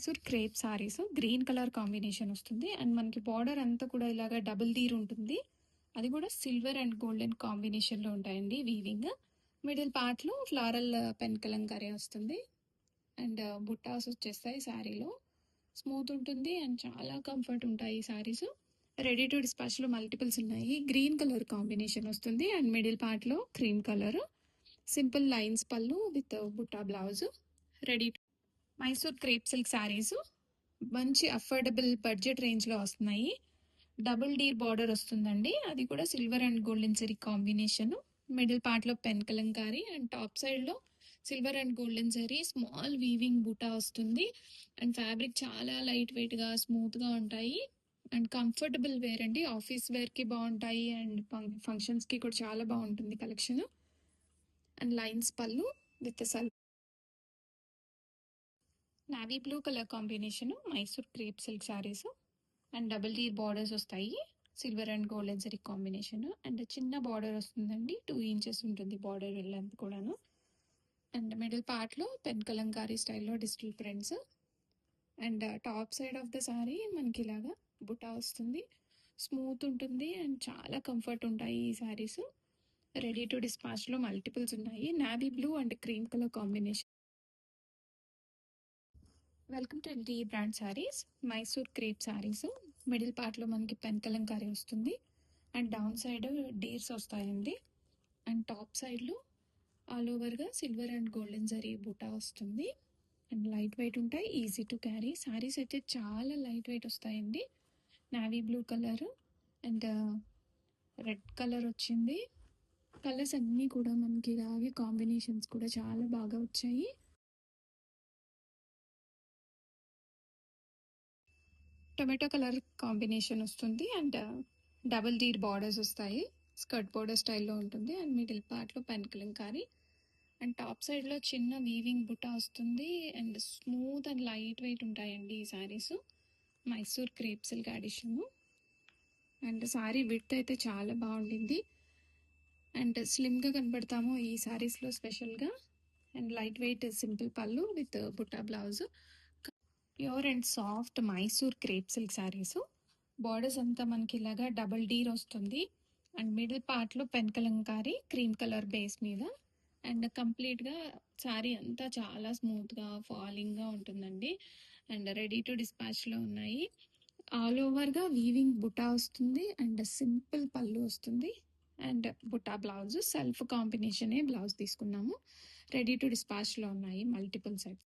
Mysore crepe saris green colour combination వస్తుంది and మనకి border అంతా కూడా ఇలాగా డబుల్ దీర్ ఉంటుంది. అది కూడా సిల్వర్ అండ్ గోల్డెన్ కాంబినేషన్ లో ఉంటాయండి వీవింగ్. మిడిల్ పార్ట్ లో ఫ్లారల్ పెన్ కలంకారీ వస్తుంది అండ్ బుట్టాస్ వచ్చేస్తాయి. శారీలో స్మూత్ ఉంటుంది అండ్ చాలా కంఫర్ట్ ఉంటాయి ఈ సారీస్. రెడీ టు డిస్పాచ్ లో మల్టిపుల్స్ ఉన్నాయి. గ్రీన్ కలర్ కాంబినేషన్ వస్తుంది అండ్ మిడిల్ పార్ట్ లో క్రీమ్ కలర్, సింపుల్ లైన్స్ పళ్ళు విత్ బుట్టా blouse. Ready Mysore crepe silk saris మంచి అఫోర్డబుల్ బడ్జెట్ రేంజ్ లో వస్తున్నాయి. డబుల్ డీర్ బార్డర్ వస్తుందండి, అది కూడా సిల్వర్ అండ్ గోల్డెన్ జరీ కాంబినేషన్. మిడిల్ పార్ట్ లో pen kalamkari and top side లో సిల్వర్ అండ్ గోల్డెన్ జరీ స్మాల్ వీవింగ్ బూటా వస్తుంది. అండ్ ఫ్యాబ్రిక్ చాలా లైట్ వెయిట్ గా స్మూత్ గా ఉంటాయి అండ్ కంఫర్టబుల్ వేర్ అండి. ఆఫీస్ వేర్ కి బాగుంటాయి అండ్ ఫంక్షన్స్ కి కూడా చాలా బాగుంటుంది కలెక్షన్. అండ్ లైన్స్ పళ్ళు with navy blue colour combination Mysore crepe silk saris and double deer borders వస్తాయి. సిల్వర్ అండ్ గోల్డెన్ జరీ కాంబినేషన్ అండ్ చిన్న బార్డర్ వస్తుందండి, 2 ఇంచెస్ ఉంటుంది బార్డర్ లెంత్ కూడాను. అండ్ మిడిల్ పార్ట్ లో పెన్ కలంకారీ స్టైల్లో digital prints and top side of the sorry మనకి ఇలాగా బుటా వస్తుంది. స్మూత్ ఉంటుంది అండ్ చాలా కంఫర్ట్ ఉంటాయి ఈ సారీస్. రెడీ టు డిస్పాచ్ లో మల్టిపుల్స్ ఉన్నాయి. Navy blue and cream colour combination. Welcome to the brand saris. Mysore crepe saris middle part లో మనకి పెన్ కలంకారీ వస్తుంది అండ్ డౌన్ సైడ్ డీర్స్ వస్తాయండి. అండ్ టాప్ సైడ్ లో ఆల్ ఓవర్ గా silver and golden zari buta వస్తుంది అండ్ లైట్ వెయిట్ ఉంటాయి, ఈజీ టు క్యారీ. శారీస్ అయితే చాలా లైట్ వెయిట్ వస్తాయండి. Navy blue colour and red colour వచ్చింది. కలర్స్ అన్నీ కూడా మనకి ఇలాగే కాంబినేషన్స్ కూడా చాలా బాగా వచ్చాయి. టొమాటో కలర్ కాంబినేషన్ వస్తుంది అండ్ డబుల్ డీర్ బార్డర్స్ వస్తాయి. స్కర్ట్ బార్డర్ స్టైల్లో ఉంటుంది అండ్ మిడిల్ పార్ట్లో పెన్ కలంకారీ అండ్ టాప్ సైడ్లో చిన్న వీవింగ్ బుట్ట వస్తుంది and smooth and light weight ఉంటాయండి ఈ saris. Mysore crepe silk addition and sari width అయితే చాలా బాగుండింది అండ్ స్లిమ్గా కనబడతాము ఈ శారీస్లో స్పెషల్గా. అండ్ లైట్ వెయిట్ సింపుల్ పళ్ళు విత్ బుట్టా blouse. Pure and soft Mysore crepe silk saris. Borders అంతా మనకి ఇలాగా డబుల్ డీర్ వస్తుంది అండ్ మిడిల్ పార్ట్ లో pen Kalamkari cream colour base మీద అండ్ కంప్లీట్ గా శారీ అంతా చాలా స్మూత్ గా ఫాలింగ్ గా ఉంటుందండి. అండ్ రెడీ టు డిస్పాచ్ లో ఉన్నాయి. ఆల్ ఓవర్ గా వీవింగ్ బుటా వస్తుంది అండ్ సింపుల్ పళ్ళు వస్తుంది and buta blouse self combination blouse తీసుకున్నాము. రెడీ టు డిస్పాచ్ లో ఉన్నాయి మల్టిపుల్ సెట్స్.